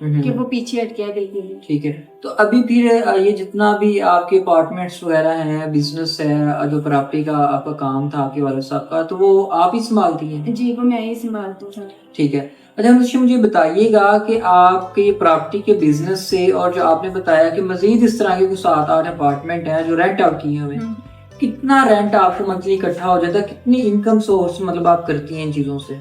کہ وہ پیچھے ہٹ گیا بالکل. ٹھیک ہے. تو ابھی پھر یہ جتنا بھی آپ کے اپارٹمنٹس وغیرہ ہیں، بزنس ہے، جو پراپرٹی کا آپ کا کام تھا آپ کے والد صاحب کا، تو وہ آپ ہی سنبھالتی ہیں؟ جی وہ میں ہی سنبھالتی ہوں. ٹھیک ہے. اچھا مجھے بتائیے گا کہ آپ کے پراپرٹی کے بزنس سے، اور جو آپ نے بتایا کہ مزید اس طرح کے کچھ 7-8 اپارٹمنٹ ہیں جو رینٹ آؤٹ کیے ہوئے ہیں، کتنا رینٹ آپ کو منتھلی اکٹھا ہو جاتا ہے؟ کتنی انکم سورس مطلب آپ کرتی ہیں ان چیزوں سے؟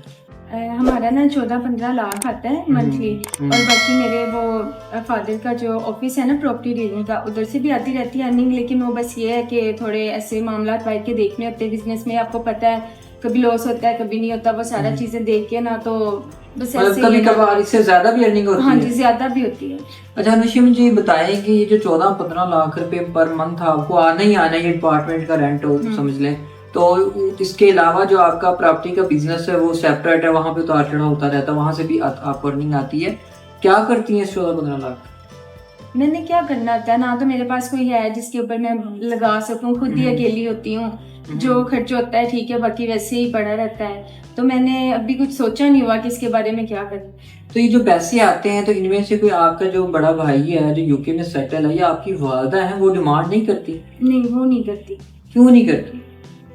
ہمارا نا 14-15 لاکھ آتا ہے منتھلی، اور باقی میرے وہ فادر کا جو آفس ہے نا پراپرٹی ڈیلنگ کا، ادھر سے بھی آتی رہتی ہے ارننگ. لیکن وہ بس یہ ہے کہ تھوڑے ایسے معاملات بھائی کے دیکھنے ہوتے ہیں بزنس میں، آپ کو پتہ ہے کبھی لاس ہوتا ہے کبھی نہیں ہوتا، وہ سارا چیزیں دیکھ کے نا تو بس ایسے کبھی کبھار اس سے زیادہ بھی ارننگ ہوتی ہے؟ ہاں جی زیادہ بھی ہوتی ہے. اچھا انوشی مجھے یہ بتائیں کہ یہ جو 14-15 لاکھ روپے پر منتھ آپ کو آنا ہی آنا ہے، یہ اپارٹمنٹ کا رینٹ ہو سمجھ لیں، تو اس کے علاوہ جو آپ کا پراپرٹی کا بزنس ہے وہ سیپریٹ ہے، وہاں پہ اتار چڑھا ہوتا رہتا ہے، وہاں سے بھی آپ کو ارننگ آتی ہے. کیا کرتی ہیں اس 14-15 لاکھ؟ میں نے کیا کرنا ہوتا ہے، نہ تو میرے پاس کوئی ہے جس کے اوپر میں لگا سکوں، خود ہی اکیلی ہوتی ہوں، جو خرچ ہوتا ہے ٹھیک ہے باقی ویسے ہی پڑا رہتا ہے. تو میں نے ابھی کچھ سوچا نہیں ہوا کہ اس کے بارے میں کیا کروں. تو یہ جو پیسے آتے ہیں تو ان میں سے کوئی آپ کا جو بڑا بھائی ہے جو UK میں سیٹل ہے، یا آپ کی والدہ ہیں، وہ ڈیمانڈ نہیں کرتی؟ نہیں وہ نہیں کرتی. کیوں نہیں کرتی؟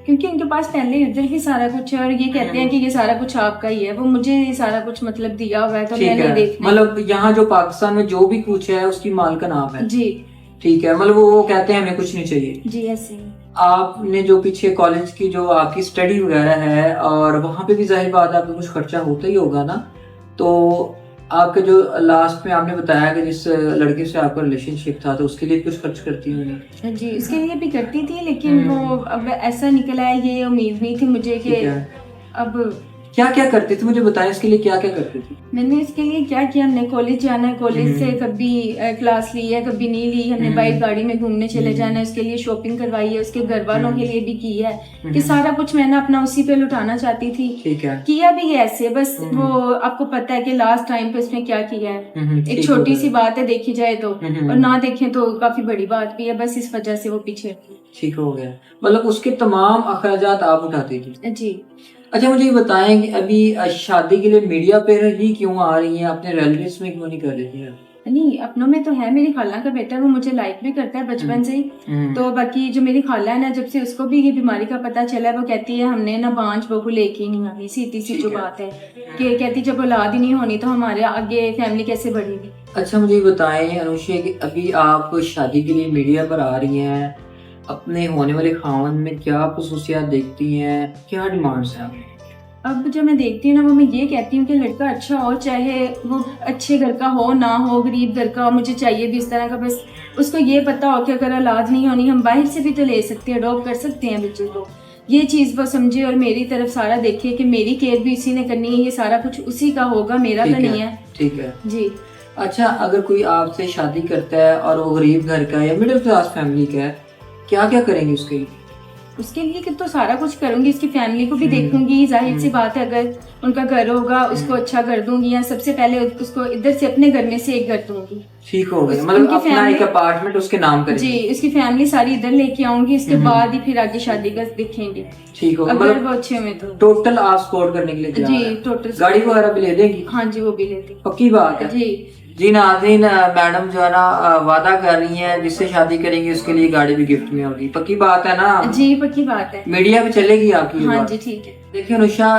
کیونکہ ان کے پاس پہلے ادھر ہی سارا کچھ ہے، اور یہ کہتے ہیں کہ یہ سارا کچھ آپ کا ہی ہے، وہ مجھے سارا کچھ مطلب دیا ہوا ہے تو میں نے دیکھنا. مطلب یہاں جو پاکستان میں جو بھی کچھ ہے اس کی مال کا نام ہے؟ جی ٹھیک ہے. مطلب وہ کہتے ہیں ہمیں کچھ نہیں چاہیے. جی ایسے. آپ نے جو پیچھے کالج کی جو آپ کی اسٹڈی وغیرہ ہے، اور وہاں پہ بھی ظاہر بات ہے آپ کو کچھ خرچہ ہوتا ہی ہوگا نا، تو آپ کا جو لاسٹ میں آپ نے بتایا کہ جس لڑکے سے آپ کا ریلیشن شپ تھا تو اس کے لیے کچھ خرچ کرتی ہوں؟ جی اس کے لیے بھی کرتی تھی، لیکن وہ اب ایسا نکلا ہے، یہ امید نہیں تھی مجھے کہ اب کیا کیا کرتی تھی، مجھے بتائیں اس کے لیے کیا کیا کرتی تھی؟ میں نے اس کے لیے کیا کیا، ہم نے کالج جانا ہے، کالج سے کبھی کلاس لی ہے کبھی نہیں لی، ہم نے باہر گاڑی میں گھومنے چلے جانا ہے، اس کے لیے شاپنگ کروائی ہے، اس کے گھر والوں کے لیے بھی کی ہے، کہ سارا کچھ میں نے اپنا اسی پہ لٹانا چاہتی تھی. کیا بھی ہے ایسے، بس وہ آپ کو پتا ہے کہ لاسٹ ٹائم پہ اس نے کیا کیا ہے. ایک چھوٹی سی بات ہے دیکھی جائے تو، اور نہ دیکھیں تو کافی بڑی بات بھی ہے، بس اس وجہ سے وہ پیچھے. ٹھیک ہو گیا. مطلب اس کے تمام اخراجات آپ اٹھاتی تھی؟ جی. اچھا مجھے یہ بتائیں کہ ابھی شادی کے لیے میڈیا پہ ہی کیوں آ رہی ہیں، اپنے ریلیٹیوز میں کیوں نہیں کر رہی ہیں؟ نہیں اپنوں میں تو ہے، میری خالہ کا بیٹا وہ مجھے لائک بھی کرتا ہے بچپن سے ہی. تو باقی جو میری خالہ ہے نا، جب سے اس کو بھی یہ بیماری کا پتہ چلا ہے، وہ کہتی ہے ہم نے نا بانجھ بہو لے کے نہیں آنی. سیدھی سی جو بات ہے کہ کہتی جب اولاد ہی نہیں ہونی تو ہمارے آگے فیملی کیسے بڑھے گی. اچھا مجھے یہ بتائیں انوشی کہ ابھی آپ شادی کے لیے میڈیا پر آ رہی ہیں، اپنے ہونے والے خاوند میں کیا خصوصیات دیکھتی ہیں، کیا ڈیمانڈس ہیں؟ اب جو میں دیکھتی ہوں نا، وہ میں یہ کہتی ہوں کہ لڑکا اچھا ہو، چاہے وہ اچھے گھر کا ہو نہ ہو، غریب گھر کا ہو، مجھے چاہیے بھی اس طرح کا، بس اس کو یہ پتا ہو کہ اگر اولاد نہیں ہونی ہم باہر سے بھی تو لے سکتے ہیں، اڈاپٹ کر سکتے ہیں بچے کو. یہ چیز وہ سمجھے اور میری طرف سارا دیکھے کہ میری کیئر بھی اسی نے کرنی ہے، یہ سارا کچھ اسی کا ہوگا، میرا تو نہیں ہے. ٹھیک ہے جی. اچھا اگر کوئی آپ سے شادی کرتا ہے اور وہ غریب گھر کا یا مڈل کلاس فیملی کا ہے، کیا کیا کریں گے اس کے لیے؟ اس کے لیے کہ تو سارا کچھ کروں گی، اس کی فیملی کو بھی دیکھوں گی. ظاہر سی بات ہے اگر ان کا گھر ہوگا اس کو اچھا کر دوں گی، یا سب سے پہلے اس کو ادھر سے اپنے گھر میں سے ایک گھر دوں گی. ٹھیک ہو گیا. مطلب اپنا ایک اپارٹمنٹ اس کے نام کریں گے؟ جی اس کی فیملی ساری ادھر لے کے آؤں گی، اس کے بعد ہی پھر آگے شادی کا دیکھیں گے. ٹھیک ہو گیا. مطلب وہ اچھے میں تو ٹوٹل آپ سپورٹ کرنے کے لیے؟ جی ٹوٹل. گاڑی وغیرہ بھی لے دیں گی؟ ہاں جی وہ بھی لیتی. پکی بات ہے. جی. جی ناظرین، میڈم جو ہے نا وعدہ کر رہی ہیں جس سے شادی کریں گے اس کے لیے گاڑی بھی گفٹ میں ہوگی. پکی بات ہے نا؟ جی پکی بات ہے. میڈیا پہ چلے گی آپ کی؟ ہاں جی ٹھیک ہے. دیکھیں نوشا،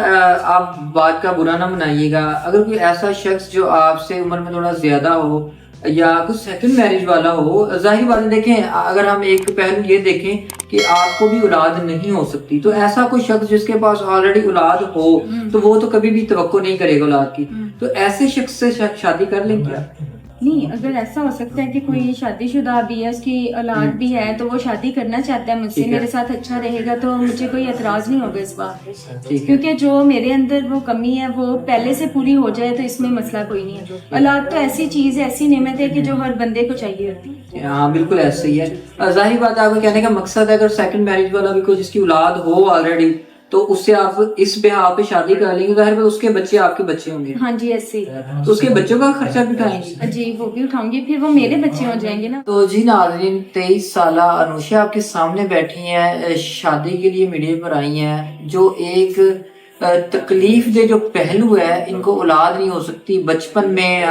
آپ بات کا برا نہ منائیے گا، اگر کوئی ایسا شخص جو آپ سے عمر میں تھوڑا زیادہ ہو یا کچھ سیکنڈ میرج والا ہو، ظاہر بات ہے دیکھیں اگر ہم ایک پہلو یہ دیکھیں کہ آپ کو بھی اولاد نہیں ہو سکتی، تو ایسا کوئی شخص جس کے پاس آلریڈی اولاد ہو تو وہ تو کبھی بھی توقع نہیں کرے گا اولاد کی، تو ایسے شخص سے شادی کر لیں کیا؟ نہیں اگر ایسا ہو سکتا ہے کہ کوئی شادی شدہ بھی ہے، اس کی اولاد بھی ہے، تو وہ شادی کرنا چاہتا ہے مجھ سے، میرے ساتھ اچھا رہے گا، تو مجھے کوئی اعتراض نہیں ہوگا اس بات پہ، کیونکہ جو میرے اندر وہ کمی ہے وہ پہلے سے پوری ہو جائے تو اس میں مسئلہ کوئی نہیں ہے. اولاد تو ایسی چیز ہے، ایسی نعمت ہے کہ جو ہر بندے کو چاہیے ہوتی ہے. ہاں بالکل ایسے ہی ہے. ظاہر بات ہے آپ کو کہنے کا مقصد ہے اگر سیکنڈ میرج والا بھی کوئی جس کی اولاد ہو آلریڈی تو اس سے آپ اس بہا پہ شادی کر لیں گے، ظاہر ہے اس کے بچے آپ کے بچے ہوں گے. ہاں جی ایسے ہی. تو اس کے بچوں کا خرچہ بھی اٹھائیں گے؟ جی وہ بھی اٹھاؤں گی، پھر وہ میرے بچے ہو جائیں گے نا. تو جی ناظرین، 23 سالہ انوشا آپ کے سامنے بیٹھی ہیں، شادی کے لیے میڈیا پر آئی ہیں، جو ایک تکلیف دہ جو پہلو ہے ان کو اولاد نہیں ہو سکتی. بچپن میں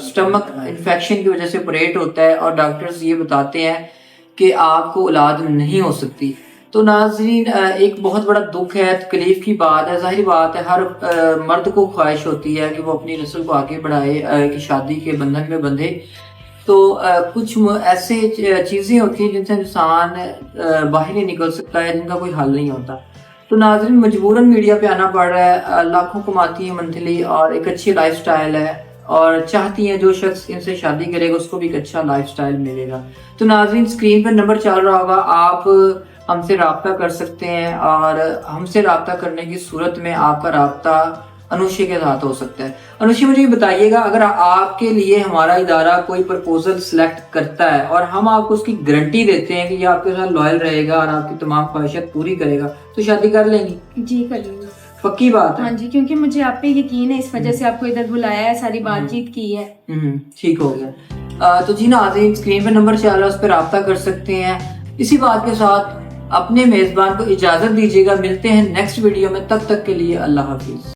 سٹمک انفیکشن کی وجہ سے آپریٹ ہوتا ہے اور ڈاکٹرز یہ بتاتے ہیں کہ آپ کو اولاد نہیں ہو سکتی. تو ناظرین ایک بہت بڑا دکھ ہے, تکلیف کی بات ہے. ظاہر بات ہے ہر مرد کو خواہش ہوتی ہے کہ وہ اپنی نسل کو آگے بڑھائے, کہ شادی کے بندھن میں بندھے. تو کچھ ایسے چیزیں ہوتی ہیں جن سے انسان باہر نہیں نکل سکتا ہے, جن کا کوئی حل نہیں ہوتا. تو ناظرین مجبوراً میڈیا پہ آنا پڑ رہا ہے. لاکھوں کماتی ہیں منتھلی اور ایک اچھی لائف سٹائل ہے, اور چاہتی ہیں جو شخص ان سے شادی کرے گا اس کو بھی ایک اچھا لائف سٹائل ملے گا. تو ناظرین اسکرین پر نمبر چل رہا ہوگا, آپ ہم سے رابطہ کر سکتے ہیں, اور ہم سے رابطہ کرنے کی صورت میں آپ کا رابطہ انوشی کے ساتھ ہو سکتا ہے. انوشی مجھے یہ بتائیے گا, اگر آپ کے لیے ہمارا ادارہ کوئی پرپوزل سلیکٹ کرتا ہے اور ہم آپ کو اس کی گارنٹی دیتے ہیں کہ یہ آپ کے ساتھ لائل رہے گا اور آپ کی تمام خواہشات پوری کرے گا, تو شادی کر لیں گی؟ جی کر لیں گے. پکی بات ہے؟ ہاں جی, کیونکہ مجھے آپ پہ یقین ہے, اس وجہ سے آپ کو ادھر بلایا ہے, ساری بات چیت کی ہے. ٹھیک ہو گیا. تو جی ناظرین اسکرین پہ نمبر چل رہا ہے, اس پہ رابطہ کر سکتے ہیں. اسی بات کے ساتھ اپنے میزبان کو اجازت دیجیے گا, ملتے ہیں نیکسٹ ویڈیو میں, تب تک کے لیے اللہ حافظ.